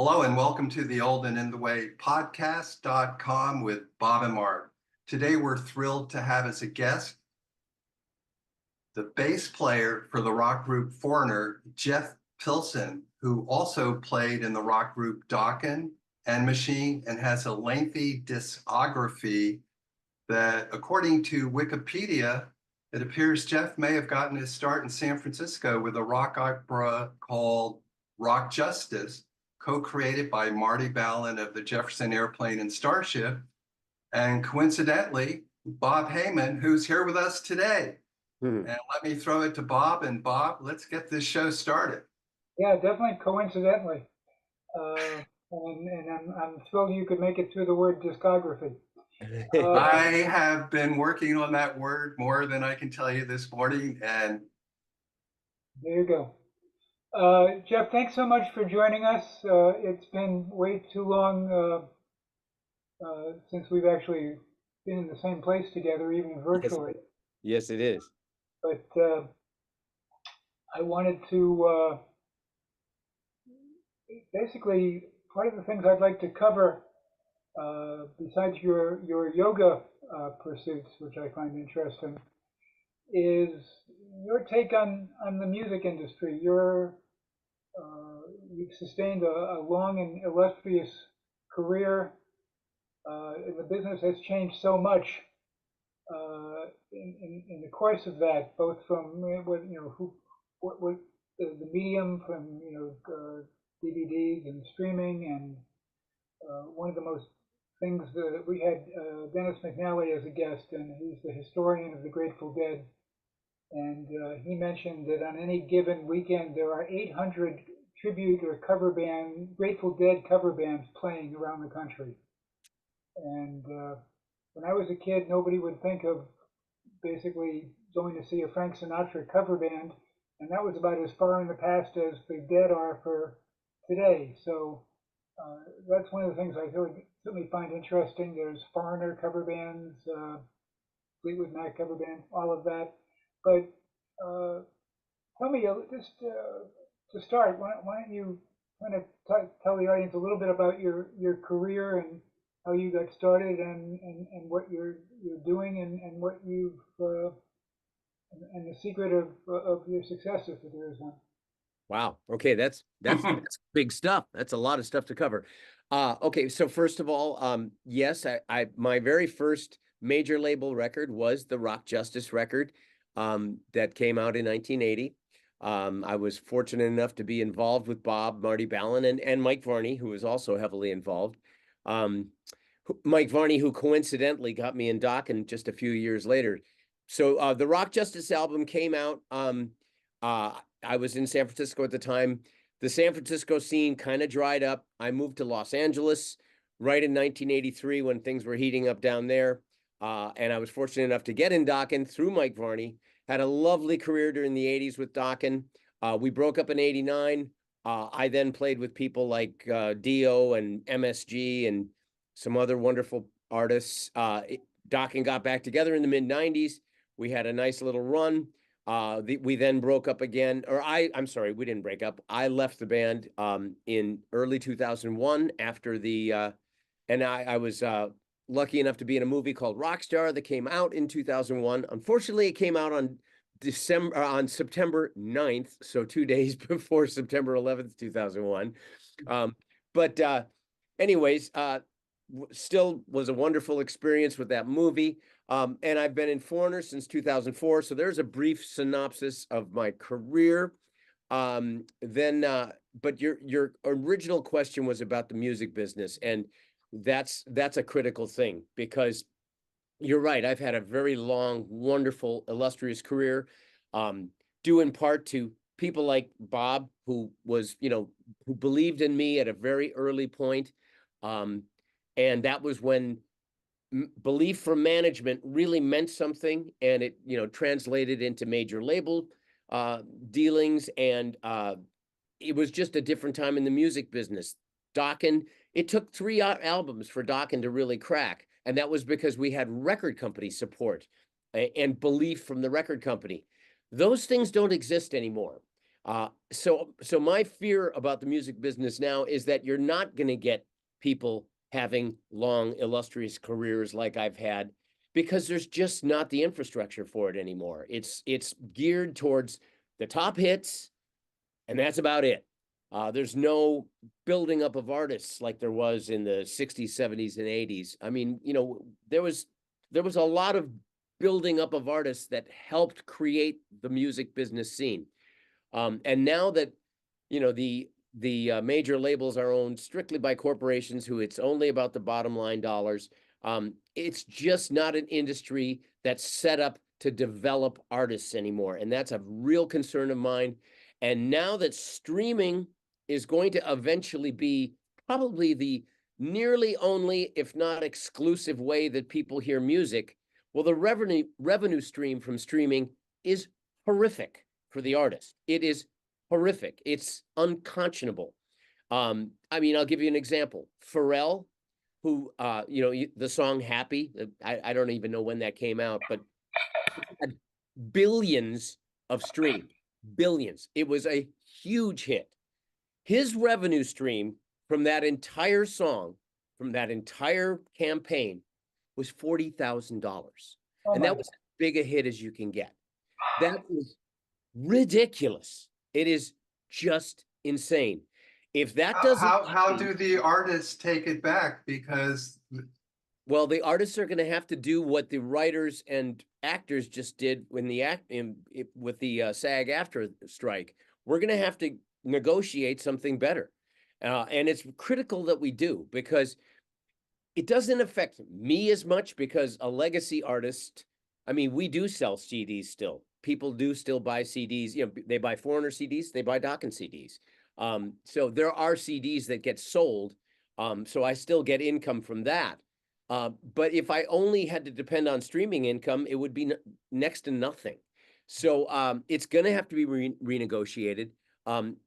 Hello and welcome to the Old and in the Way podcast.com with Bob and Mark. Today we're thrilled to have as a guest the bass player for the rock group Foreigner, Jeff Pilson, who also played in the rock group Dokken and Machine and has a lengthy discography that, according to Wikipedia, it appears Jeff may have gotten his start in San Francisco with a rock opera called Rock Justice, co-created by Marty Balin of the Jefferson Airplane and Starship, and coincidentally, Bob Heyman, who's here with us today. And let me throw it to Bob. And Bob, let's get this show started. Yeah, definitely coincidentally. And I'm thrilled you could make it through the word discography. I have been working on that word more than I can tell you this morning. And there you go. Jeff, thanks so much for joining us. It's been way too long since we've actually been in the same place together, even virtually. Yes, it is. But I wanted to basically, part of the things I'd like to cover, besides your yoga pursuits, which I find interesting, is your take on the music industry. You've sustained a long and illustrious career. And the business has changed so much in the course of that, both from what the medium, from DVDs and streaming, and one of the most things that we had Dennis McNally as a guest, and he's the historian of the Grateful Dead. And he mentioned that on any given weekend, there are 800 tribute or Grateful Dead cover bands playing around the country. And when I was a kid, nobody would think of basically going to see a Frank Sinatra cover band, and that was about as far in the past as the Dead are for today. So that's one of the things I certainly find interesting. There's Foreigner cover bands, Fleetwood Mac cover band, all of that. But tell me, just to start, why don't you kind of tell the audience a little bit about your career and how you got started, and what you're doing, and what you've and the secret of your success, if there is one. Wow. Okay, that's big stuff. That's a lot of stuff to cover. Okay, so first of all, yes, I my very first major label record was the Rock Justice record that came out in 1980. I was fortunate enough to be involved with Bob, Marty Balin, and Mike Varney, who was also heavily involved. Mike Varney, who coincidentally got me in Dokken just a few years later. So the Rock Justice album came out. I was in San Francisco at the time. The San Francisco scene kind of dried up. I moved to Los Angeles right in 1983 when things were heating up down there. And I was fortunate enough to get in Dokken through Mike Varney. Had a lovely career during the 80s with Dokken. We broke up in 89. I then played with people like Dio and MSG and some other wonderful artists. Dokken got back together in the mid-90s. We had a nice little run. We then broke up again, or I'm sorry, we didn't break up. I left the band in early 2001 after and I was lucky enough to be in a movie called Rockstar that came out in 2001. Unfortunately, it came out on September 9th, so 2 days before September 11th, 2001. But anyways, still was a wonderful experience with that movie. And I've been in Foreigner since 2004. So there's a brief synopsis of my career. But your original question was about the music business. And that's a critical thing, because you're right. I've had a very long, wonderful, illustrious career, due in part to people like Bob, who was, who believed in me at a very early point. And that was when belief from management really meant something, and it, translated into major label dealings. And it was just a different time in the music business. Dokken, it took 3 albums for Dokken to really crack. And that was because we had record company support and belief from the record company. Those things don't exist anymore. So my fear about the music business now is that you're not going to get people having long, illustrious careers like I've had, because there's just not the infrastructure for it anymore. It's geared towards the top hits, and that's about it. There's no building up of artists like there was in the 60s, 70s, and 80s. I mean, there was a lot of building up of artists that helped create the music business scene. And now that, the major labels are owned strictly by corporations who it's only about the bottom line dollars, it's just not an industry that's set up to develop artists anymore. And that's a real concern of mine. And now that streaming is going to eventually be probably the nearly only, if not exclusive, way that people hear music, well, the revenue stream from streaming is horrific for the artist. It is horrific. It's unconscionable. I mean, I'll give you an example. Pharrell, who, the song Happy, I don't even know when that came out, but had billions of streams, billions. It was a huge hit. His revenue stream from that entire song, from that entire campaign, was $40,000. Oh And my that was as big a hit as you can get. That is ridiculous. It is just insane. If that doesn't How do the artists take it back? Because well, the artists are going to have to do what the writers and actors just did when with the SAG-AFTRA strike. We're going to have to negotiate something better, and it's critical that we do, because it doesn't affect me as much, because a legacy artist, I mean, we do sell CDs still. People do still buy CDs. They buy Foreigner CDs, they buy Dokken CDs. So there are CDs that get sold. So I still get income from that. But if I only had to depend on streaming income, it would be next to nothing. So it's going to have to be renegotiated.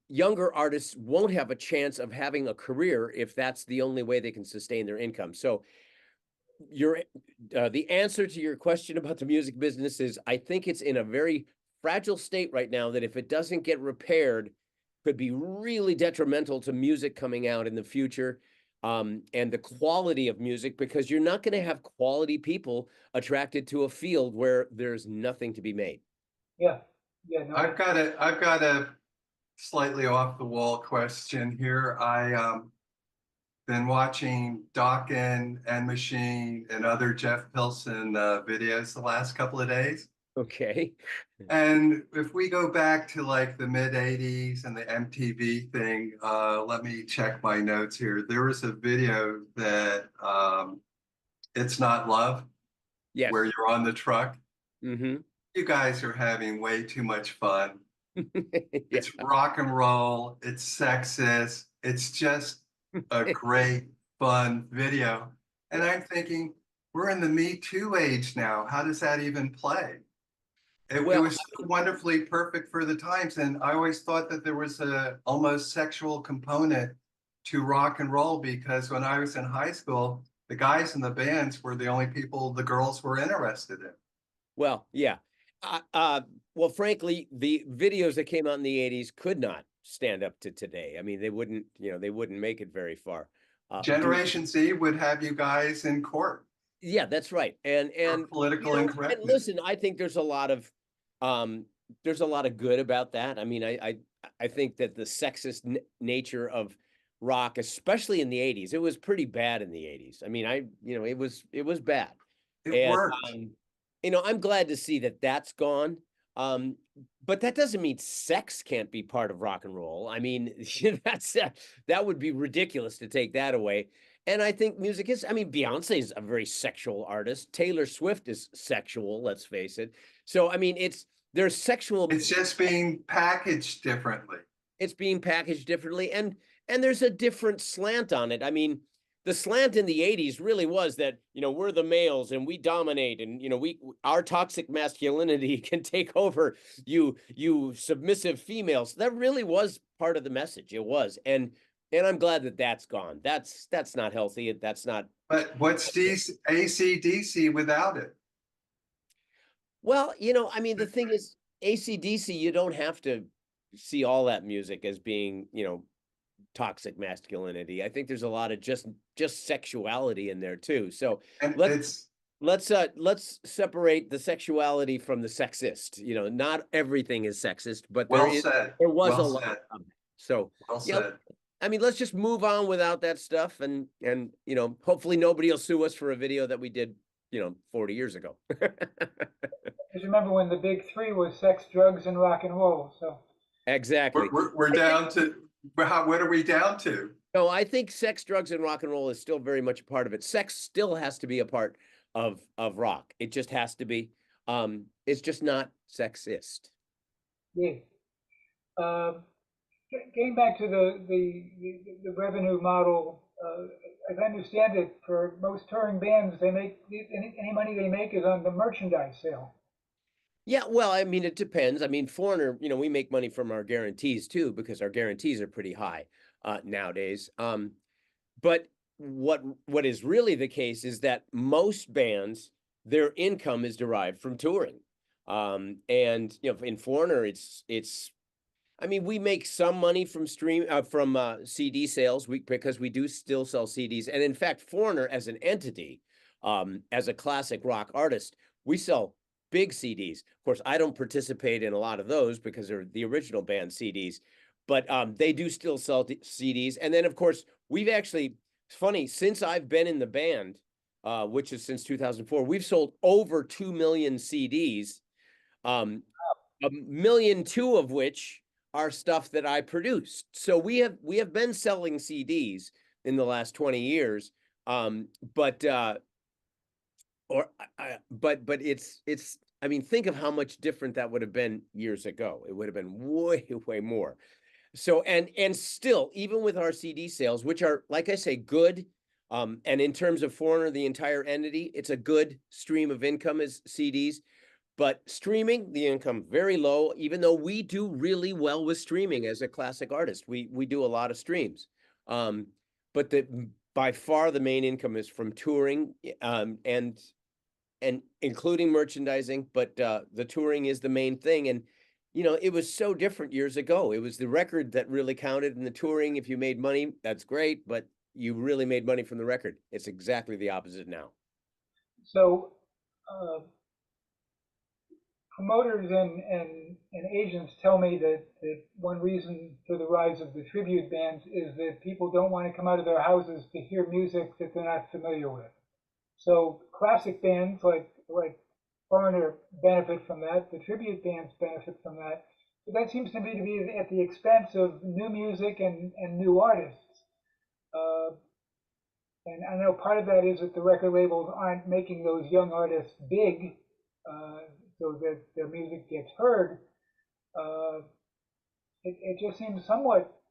Younger artists won't have a chance of having a career if that's the only way they can sustain their income. So the answer to your question about the music business is, I think it's in a very fragile state right now, that if it doesn't get repaired, could be really detrimental to music coming out in the future, and the quality of music, because you're not going to have quality people attracted to a field where there's nothing to be made. Yeah, yeah, no, I've got a slightly off the wall question here. I been watching Dokken and Machine and other Jeff Pilson videos the last couple of days. Okay. And if we go back to like the mid 80s and the MTV thing, let me check my notes here. There was a video that It's Not Love, Yes. where you're on the truck. Mm-hmm. You guys are having way too much fun. Yeah. It's rock and roll, it's sexist, it's just a great, fun video. And I'm thinking, we're in the Me Too age now. How does that even play? It was so wonderfully perfect for the times. And I always thought that there was a almost sexual component to rock and roll, because when I was in high school, the guys in the bands were the only people the girls were interested in. Well, yeah. Well, frankly, the videos that came out in the 80s could not stand up to today. I mean, they wouldn't make it very far. Generation Z would have you guys in court. Yeah, that's right. And political incorrectness. And listen, I think there's a lot of good about that. I mean, I think that the sexist nature of rock, especially in the 80s, it was pretty bad in the 80s. I mean, it was bad. It worked. I'm glad to see that that's gone. But that doesn't mean sex can't be part of rock and roll. I mean, that would be ridiculous to take that away. And I think music is, I mean, Beyonce is a very sexual artist. Taylor Swift is sexual, let's face it. So, I mean, there's sexual. It's just being packaged differently. It's being packaged differently. And there's a different slant on it. I mean, the slant in the 80s really was that, we're the males and we dominate, and, our toxic masculinity can take over you submissive females. That really was part of the message. It was. And I'm glad that that's gone. That's not healthy. That's not. But what's AC/DC without it? Well, I mean, the thing is, AC/DC, you don't have to see all that music as being, toxic masculinity. I think there's a lot of just sexuality in there too. So And let's let's separate the sexuality from the sexist. Not everything is sexist, but well said. there was a Well lot said. of it. So Well yeah, said. I mean, let's just move on without that stuff, and hopefully nobody will sue us for a video that we did 40 years ago. Because remember when the big three was sex, drugs, and rock and roll. So Exactly. We're down to what are we down to? No, I think sex, drugs, and rock and roll is still very much a part of it. Sex still has to be a part of rock. It just has to be. It's just not sexist. yeah. Um, Getting back to the revenue model, as I understand it, for most touring bands, they make any money they make is on the merchandise sale. Yeah, well, I mean, it depends. I mean, Foreigner, we make money from our guarantees too, because our guarantees are pretty high nowadays. But what is really the case is that most bands, their income is derived from touring. And in Foreigner, it's I mean, we make some money from CD sales, because we do still sell CDs. And in fact, Foreigner as an entity, as a classic rock artist, we sell big CDs. Of course, I don't participate in a lot of those because they're the original band CDs, but they do still sell CDs. And then, of course, it's funny, since I've been in the band, which is since 2004, we've sold over 2 million CDs, 1.2 million of which are stuff that I produced. So we have been selling CDs in the last 20 years. But I mean, think of how much different that would have been years ago. It would have been way, way more. So, and still, even with our CD sales, which are, like I say, good, and in terms of Foreigner, the entire entity, it's a good stream of income as CDs. But streaming, the income very low, even though we do really well with streaming as a classic artist. We do a lot of streams. But by far the main income is from touring, and including merchandising, but the touring is the main thing. And it was so different years ago. It was the record that really counted, in the touring, if you made money, that's great, but you really made money from the record. It's exactly the opposite now. So promoters and agents tell me that one reason for the rise of the tribute bands is that people don't want to come out of their houses to hear music that they're not familiar with. So classic bands like Foreigner benefit from that. The tribute bands benefit from that. But that seems to me to be at the expense of new music and new artists. And I know part of that is that the record labels aren't making those young artists big, so that their music gets heard. Uh, it just seems somewhat,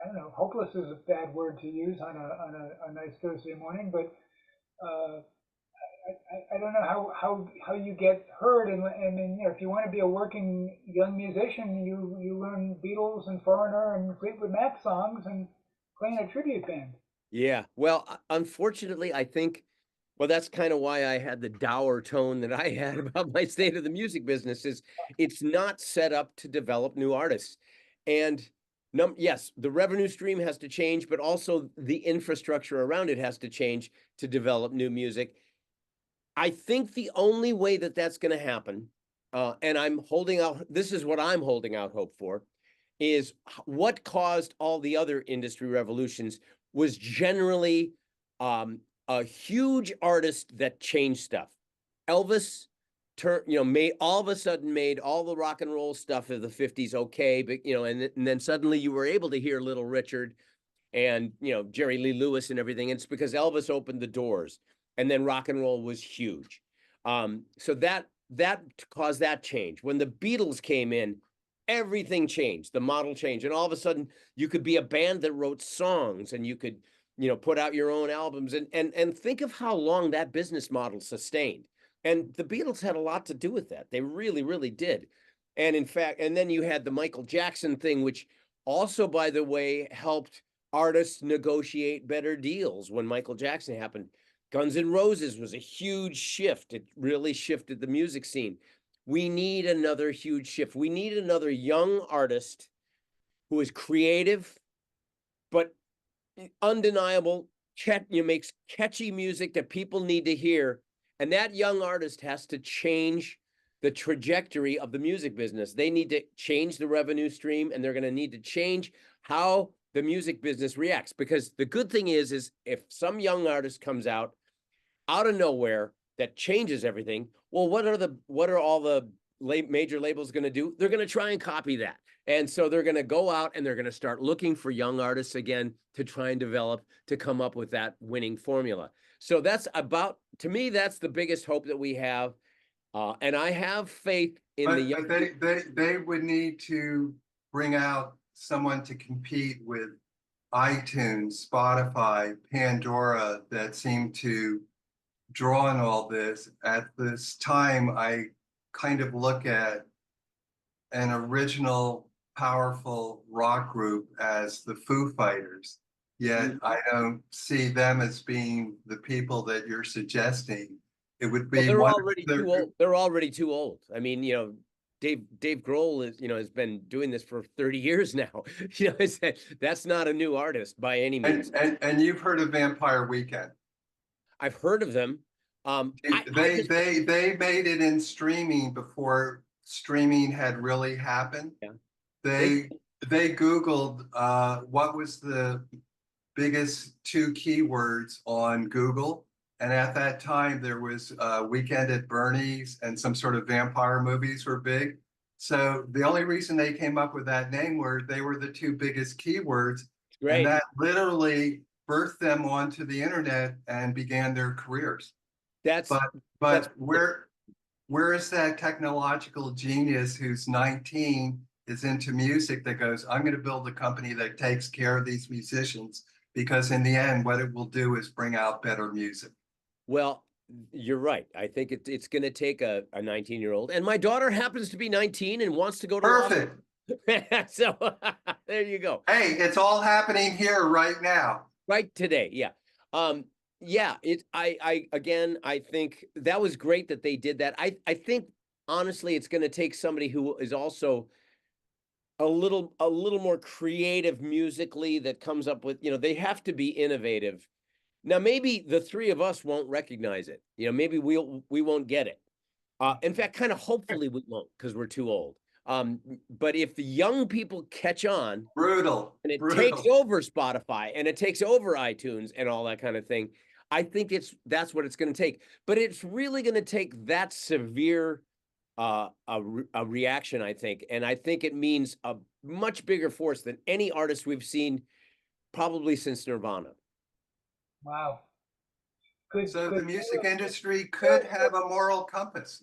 I don't know, hopeless is a bad word to use on a nice Thursday morning, but I don't know how you get heard. And if you want to be a working young musician, you learn Beatles and Foreigner and Fleetwood Mac songs and play in a tribute band. Yeah. Well, unfortunately, I think, well, that's kind of why I had the dour tone that I had about my state of the music business. Is it's not set up to develop new artists. And yes, the revenue stream has to change, but also the infrastructure around it has to change to develop new music. I think the only way that that's going to happen, and this is what I'm holding out hope for, is what caused all the other industry revolutions was generally a huge artist that changed stuff. Elvis made all of a sudden made all the rock and roll stuff of the 50s okay, but and then suddenly you were able to hear Little Richard and Jerry Lee Lewis and everything. And it's because Elvis opened the doors, and then rock and roll was huge. So that caused that change. When the Beatles came in, everything changed. The model changed, and all of a sudden you could be a band that wrote songs, and you could put out your own albums, and think of how long that business model sustained. And the Beatles had a lot to do with that. They really, really did. And in fact, and then you had the Michael Jackson thing, which also, by the way, helped artists negotiate better deals. When Michael Jackson happened, Guns N' Roses was a huge shift. It really shifted the music scene. we need another huge shift. We need another young artist who is creative, but undeniable, makes catchy music that people need to hear. And that young artist has to change the trajectory of the music business. They need to change the revenue stream, and they're going to need to change how the music business reacts. Because the good thing is if some young artist comes out of nowhere that changes everything, well, what are all the major labels going to do? They're going to try and copy that. And so they're going to go out and they're going to start looking for young artists again to try and develop, to come up with that winning formula. So to me, that's the biggest hope that we have. And I have faith in the young. But they would need to bring out someone to compete with iTunes, Spotify, Pandora, that seem to draw on all this. At this time, I kind of look at an original powerful rock group as the Foo Fighters, yet I don't see them as being the people that you're suggesting. It would be They're already too old. They're already too old. I mean, Dave Grohl has been doing this for 30 years now. That's not a new artist by any means. And you've heard of Vampire Weekend. I've heard of them. They made it in streaming before streaming had really happened. Yeah. They Googled what was the biggest 2 keywords on Google. And at that time, there was Weekend at Bernie's and some sort of vampire movies were big. So the only reason they came up with that name were they were the 2 biggest keywords. Great. And that literally birthed them onto the internet and began their careers. But where is that technological genius who's 19, is into music, that goes, I'm going to build a company that takes care of these musicians, because in the end, what it will do is bring out better music. Well, you're right. I think it's going to take a 19-year-old, and my daughter happens to be 19 and wants to go to Perfect. So there you go. Hey, it's all happening here right now. Right today. Yeah. I think that was great that they did that. I think honestly, it's going to take somebody who is also a little more creative musically, that comes up with, they have to be innovative. Now, maybe the 3 of us won't recognize it. Maybe we won't get it. In fact, kind of hopefully we won't, because we're too old. But if the young people catch on, brutal, and it takes over Spotify and it takes over iTunes and all that kind of thing, I think that's what it's going to take. But it's really going to take that severe a reaction, I think. And I think it means a much bigger force than any artist we've seen probably since Nirvana. Wow. So the music industry could have a moral compass.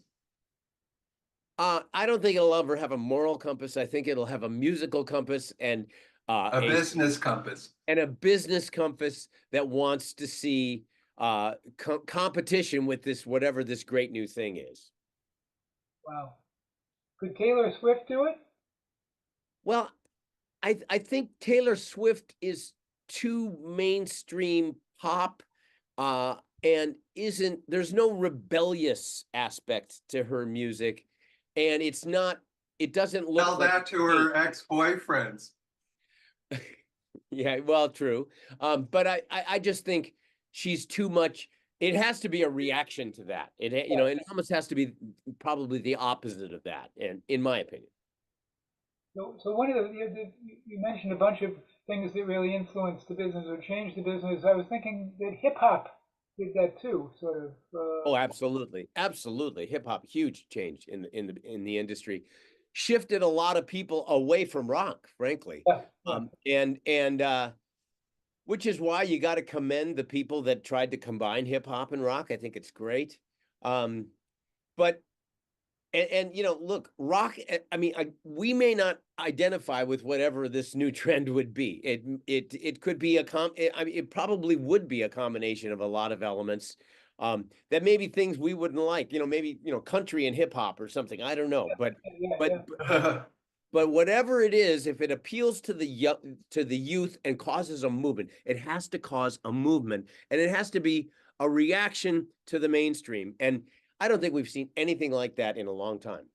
I don't think it'll ever have a moral compass. I think it'll have a musical compass and a business compass. And a business compass that wants to see competition with this, whatever this great new thing is. Wow. Could Taylor Swift do it? Well, I think Taylor Swift is too mainstream pop, and there's no rebellious aspect to her music, and it doesn't look Tell that to her ex-boyfriends. Yeah, well, true. But I just think she's too much. It has to be a reaction to that. It almost has to be probably the opposite of that, and in my opinion. So one of you mentioned a bunch of things that really influenced the business or changed the business. I was thinking that hip hop did that too, sort of. Oh, absolutely, absolutely. Hip hop, huge change in the industry, shifted a lot of people away from rock, frankly. Yeah. Which is why you got to commend the people that tried to combine hip hop and rock. I think it's great. But look, rock, I mean, we may not identify with whatever this new trend would be. It could be it probably would be a combination of a lot of elements that may be things we wouldn't like, maybe, country and hip hop or something. I don't know. But whatever it is, if it appeals to the youth and causes a movement, it has to cause a movement, and it has to be a reaction to the mainstream. And I don't think we've seen anything like that in a long time.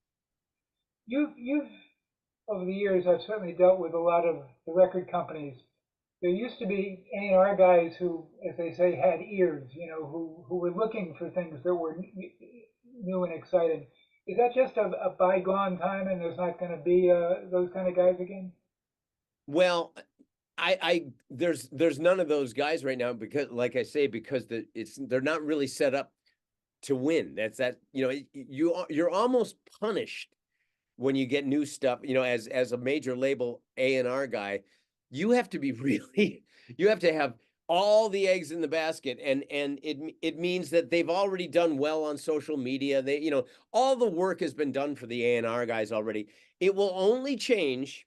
you've over the years, I've certainly dealt with a lot of the record companies. There used to be A&R guys who, as they say, had ears, who were looking for things that were new and exciting. Is that just a bygone time, and there's not going to be those kind of guys again? Well, there's none of those guys right now because, like I say, because they're not really set up to win. You're almost punished when you get new stuff, as a major label A&R guy, you have to be really, you have to have all the eggs in the basket, and it means that they've already done well on social media. All the work has been done for the A&R guys already. It will only change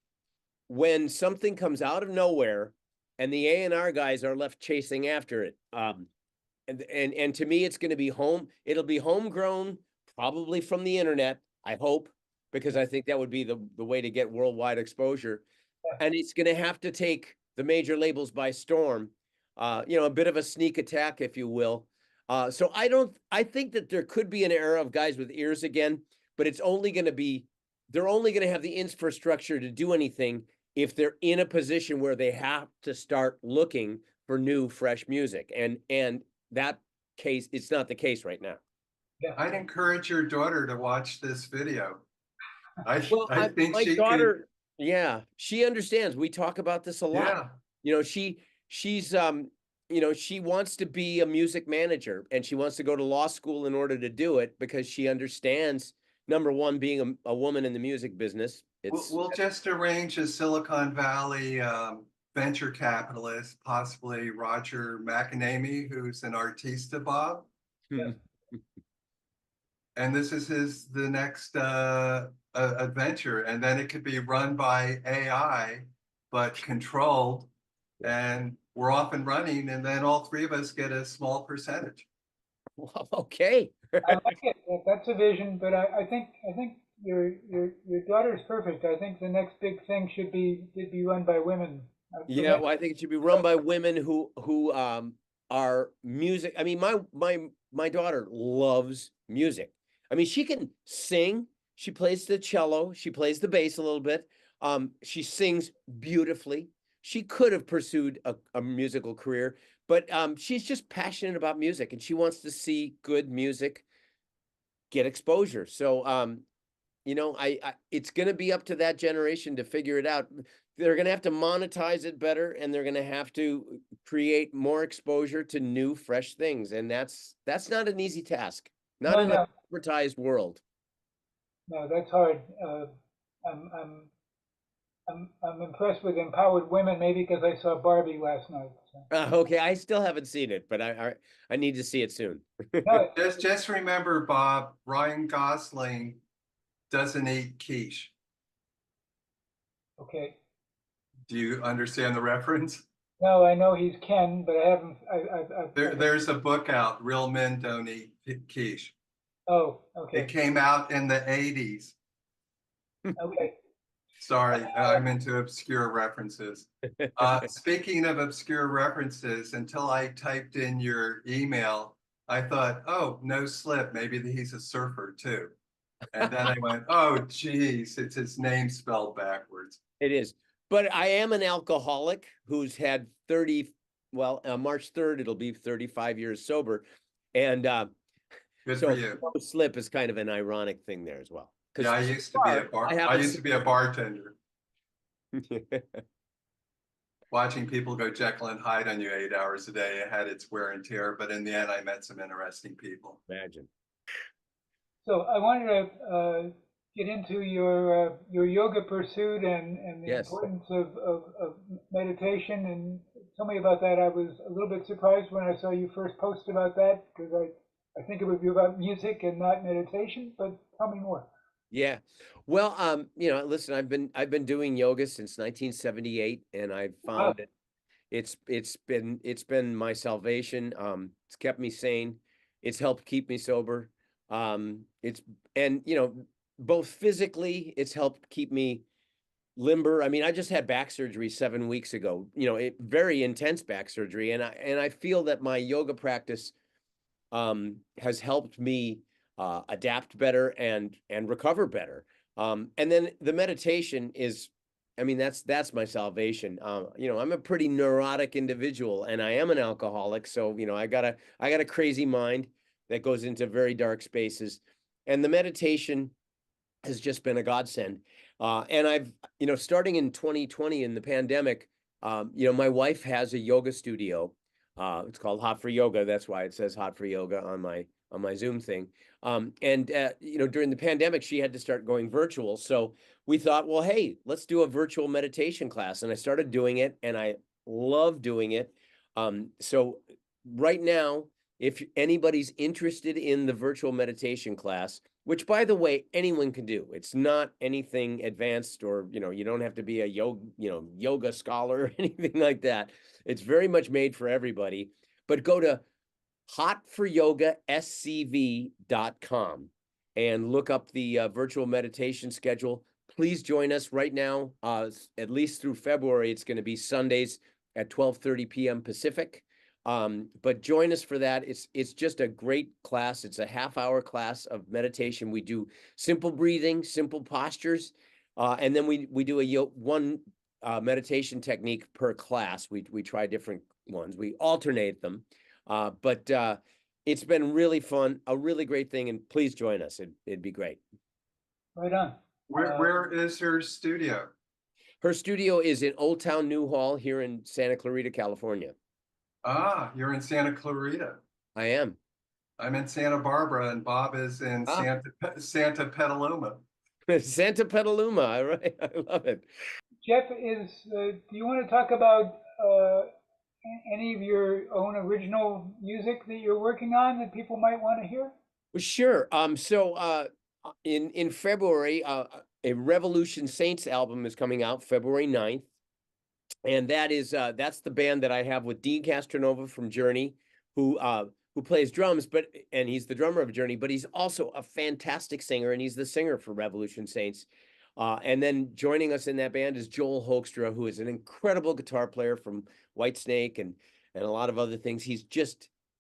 when something comes out of nowhere and the A&R guys are left chasing after it. And to me, it'll be homegrown, probably from the internet, I hope, because I think that would be the way to get worldwide exposure. And it's going to have to take the major labels by storm, a bit of a sneak attack, if you will. So I think that there could be an era of guys with ears again, but they're only going to have the infrastructure to do anything if they're in a position where they have to start looking for new, fresh music. And that case, it's not the case right now. Yeah. I'd encourage your daughter to watch this video. I think my she daughter, yeah, she understands. We talk about this a lot. Yeah. She's she wants to be a music manager, and she wants to go to law school in order to do it because she understands, number one, being a woman in the music business. We'll just arrange a Silicon Valley venture capitalist, possibly Roger McEnamy, who's an artista, Bob. Yeah. And this is the next adventure, and then it could be run by AI, but controlled, and we're off and running, and then all three of us get a small percentage. Well, okay. I like it. That's a vision, but I think your daughter's perfect. I think the next big thing should be run by women. Yeah, well, I think it should be run by women who are music. I mean, my daughter loves music. I mean, she can sing. She plays the cello. She plays the bass a little bit. She sings beautifully. She could have pursued a musical career, but she's just passionate about music, and she wants to see good music get exposure. So, it's going to be up to that generation to figure it out. They're going to have to monetize it better, and they're going to have to create more exposure to new, fresh things. And that's not an easy task. Not in an advertised world. No, that's hard. I'm impressed with empowered women, maybe because I saw Barbie last night. So. Okay, I still haven't seen it, but I need to see it soon. No, Just remember, Bob, Ryan Gosling doesn't eat quiche. okay. Do you understand the reference? No, I know he's Ken, but I haven't. There's a book out, Real Men Don't Eat Quiche. Oh, okay. It came out in the 80s. Okay. Sorry, I'm into obscure references. Speaking of obscure references, until I typed in your email, I thought, oh, no slip, maybe he's a surfer too. And then I went, oh, geez, it's his name spelled backwards. It is. But I am an alcoholic who's had March 3rd, it'll be 35 years sober. And Good so for you. no slip is kind of an ironic thing there as well. Yeah, I used to be a bartender. Watching people go Jekyll and Hyde on you 8 hours a day, it had its wear and tear, but in the end, I met some interesting people. Imagine. So I wanted to get into your yoga pursuit and the importance of meditation, and tell me about that. I was a little bit surprised when I saw you first post about that, because I think it would be about music and not meditation, but tell me more. Yeah. Well, listen, I've been doing yoga since 1978, and I've found it. It's been my salvation. It's kept me sane. It's helped keep me sober. Both physically, it's helped keep me limber. I mean, I just had back surgery 7 weeks ago, very intense back surgery. And I feel that my yoga practice has helped me adapt better and recover better. And then the meditation is, I mean, that's my salvation. I'm a pretty neurotic individual, and I am an alcoholic. So, I got a crazy mind that goes into very dark spaces. And the meditation has just been a godsend. And I've, starting in 2020 in the pandemic, my wife has a yoga studio. It's called Hot for Yoga. That's why it says Hot for Yoga on my Zoom thing. And during the pandemic, she had to start going virtual. So we thought, well, hey, let's do a virtual meditation class. And I started doing it, and I love doing it. So right now, if anybody's interested in the virtual meditation class, which, by the way, anyone can do. It's not anything advanced, or, you don't have to be a yoga scholar or anything like that. It's very much made for everybody. But go to hotforyogascv.com and look up the virtual meditation schedule. Please join us right now. At least through February, it's going to be Sundays at 12:30 p.m. Pacific. But join us for that. It's just a great class. It's a half-hour class of meditation. We do simple breathing, simple postures, and then we do one meditation technique per class. We try different ones. We alternate them, but it's been really fun, a really great thing, and please join us. It'd be great. Right on. Where is her studio? Her studio is in Old Town New Hall here in Santa Clarita, California. Ah, you're in Santa Clarita. I am. I'm in Santa Barbara, and Bob is in Santa Petaluma. Santa Petaluma, all right. I love it. Jeff, do you want to talk about any of your own original music that you're working on that people might want to hear? Well, sure. So in February, a Revolution Saints album is coming out February 9th. And that's the band that I have with Dean Castronova from Journey, who plays drums, and he's the drummer of Journey, but he's also a fantastic singer, and he's the singer for Revolution Saints. And then joining us in that band is Joel Hoekstra, who is an incredible guitar player from Whitesnake and a lot of other things. He's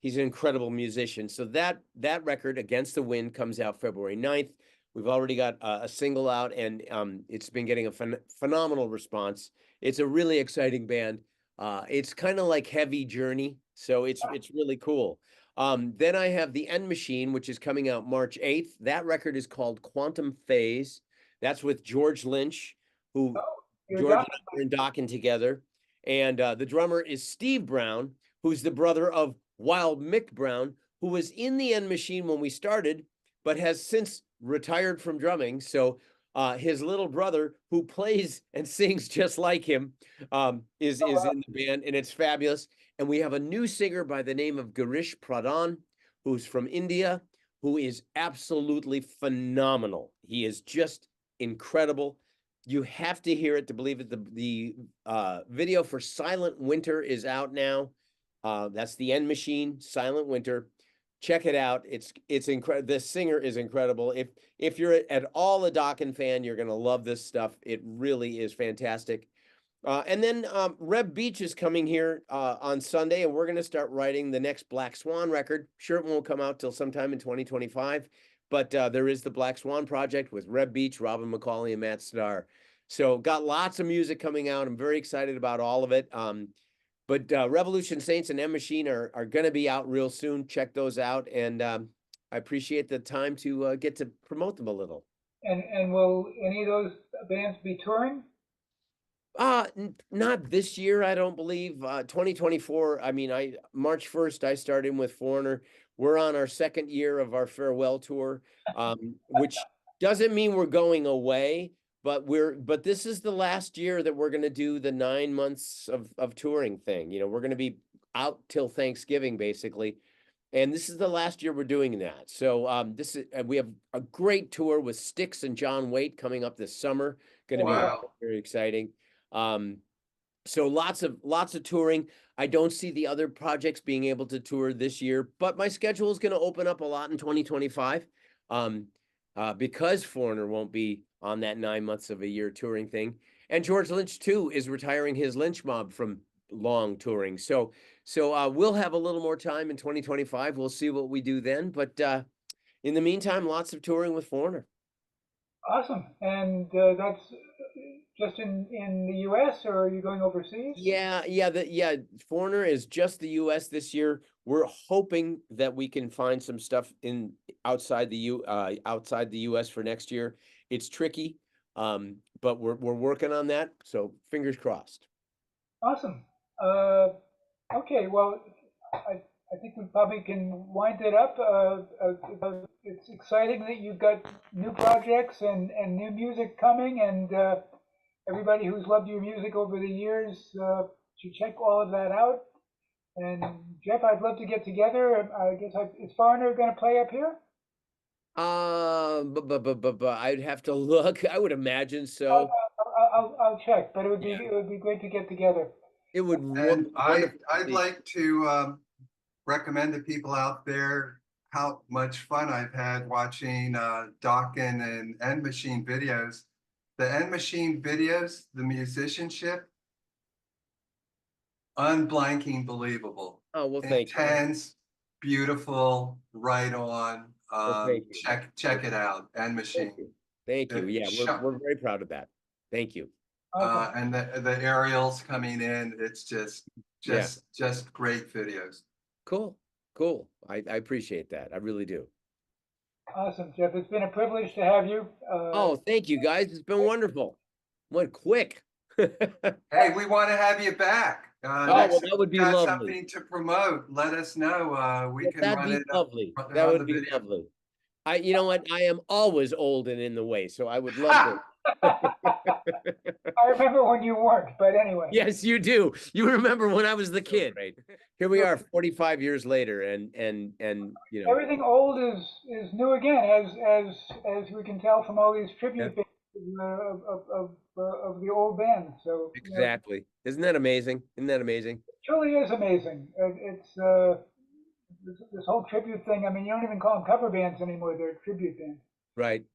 an incredible musician. So that record, Against the Wind, comes out February 9th. We've already got a single out, and it's been getting a phenomenal response. It's a really exciting band. It's kind of like heavy Journey, so it's really cool. Then I have The End Machine, which is coming out March 8th. That record is called Quantum Phase. That's with George Lynch, who George and I are in Docking together. And the drummer is Steve Brown, who's the brother of Wild Mick Brown, who was in The End Machine when we started, but has since retired from drumming. So his little brother, who plays and sings just like him, is in the band, and it's fabulous. And we have a new singer by the name of Girish Pradhan, who's from India, who is absolutely phenomenal. He is just incredible. You have to hear it to believe it. The video for Silent Winter is out now. That's The End Machine, Silent Winter. Check it out. It's incredible. The singer is incredible. If you're at all a Dokken fan, you're gonna love this stuff. It really is fantastic. And then Reb Beach is coming here on Sunday, and we're gonna start writing the next Black Swan record. Sure, it won't come out till sometime in 2025, but there is the Black Swan project with Reb Beach, Robin McCauley, and Matt Starr. So got lots of music coming out. I'm very excited about all of it. But Revolution Saints and End Machine are going to be out real soon. Check those out. And I appreciate the time to get to promote them a little. And will any of those bands be touring? Not this year, I don't believe. 2024, I mean, March 1st, I started with Foreigner. We're on our second year of our farewell tour, which doesn't mean we're going away. But this is the last year that we're going to do the 9 months of touring thing. We're going to be out till Thanksgiving, basically. And this is the last year we're doing that. So we have a great tour with Styx and John Waite coming up this summer. Going to be very exciting. So lots of touring. I don't see the other projects being able to tour this year, but my schedule is going to open up a lot in 2025. Because Foreigner won't be on that 9 months of a year touring thing. And George Lynch, too, is retiring his Lynch Mob from long touring. So we'll have a little more time in 2025. We'll see what we do then. But in the meantime, lots of touring with Foreigner. Awesome. And that's just in the US, or are you going overseas? Yeah, Foreigner is just the US this year. We're hoping that we can find some stuff in outside the US for next year. It's tricky, but we're working on that, so fingers crossed. Awesome. Okay, well, I think we probably can wind it up. It's exciting that you've got new projects and new music coming, and everybody who's loved your music over the years should check all of that out. And Jeff, I'd love to get together. I guess is Foreigner going to play up here? But I'd have to look. I would imagine I'll, so. I'll check, but Yeah. it would be great to get together. It would And wonderful I'd be. like to recommend to people out there how much fun I've had watching Dokken and End Machine videos. The End Machine videos, the musicianship, unblanking believable. Oh, well, thank you. Intense, beautiful, right on. Well, thank you. Check it out, End Thank Machine. you. Thank you. Yeah, we're very proud of that. Thank you. Awesome. And the aerials coming in, it's just Yeah. great videos. Cool. I appreciate that. I really do. Awesome, Jeff. It's been a privilege to have you. Oh, thank you guys. It's been wonderful. Went quick. Hey, we want to have you back. Oh, Next well, time that would you be got lovely. something to promote, let us know. We can That'd run be it. lovely. run That the would be video. lovely. You know what? I am always old and in the way, so I would love to. I remember when you weren't, but anyway. Yes, you do. You remember when I was the kid, right? Here we are 45 years later, and you know, Everything old is new again, as we can tell from all these tribute bands of the old bands. So exactly. Isn't that amazing? Isn't that amazing? it truly is amazing. It's this whole tribute thing. I mean, you don't even call them cover bands anymore; they're tribute bands. Right.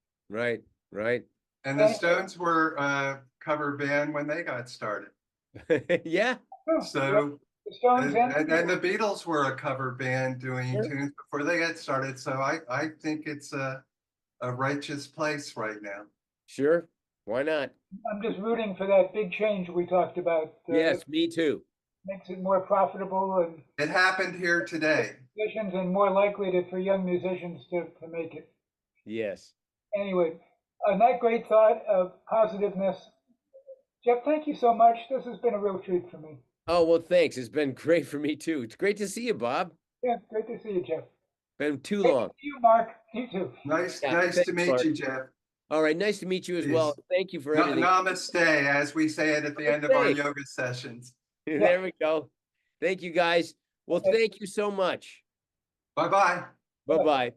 And the Stones were a cover band when they got started. Yeah. So the Stones and the Beatles were a cover band doing tunes before they got started. So I think it's a righteous place right now. Sure. Why not? I'm just rooting for that big change we talked about. Yes, me too. Makes it more profitable and It happened here today. musicians, and more likely for young musicians to make it. Yes. Anyway, on that great thought of positiveness, Jeff, thank you so much. This has been a real treat for me. Oh, well, thanks. It's been great for me too. It's great to see you, Bob. Yeah, great to see you, Jeff. Been too Great long. to see you, Mark. You too. Nice Yeah, to thanks, meet Mark. you, Jeff. All right, nice to meet you as well. Thank you for everything. Namaste, as we say it at the end of our Namaste. yoga sessions. There we go. Thank you, guys. Well, thank you so much. Bye-bye. Bye-bye.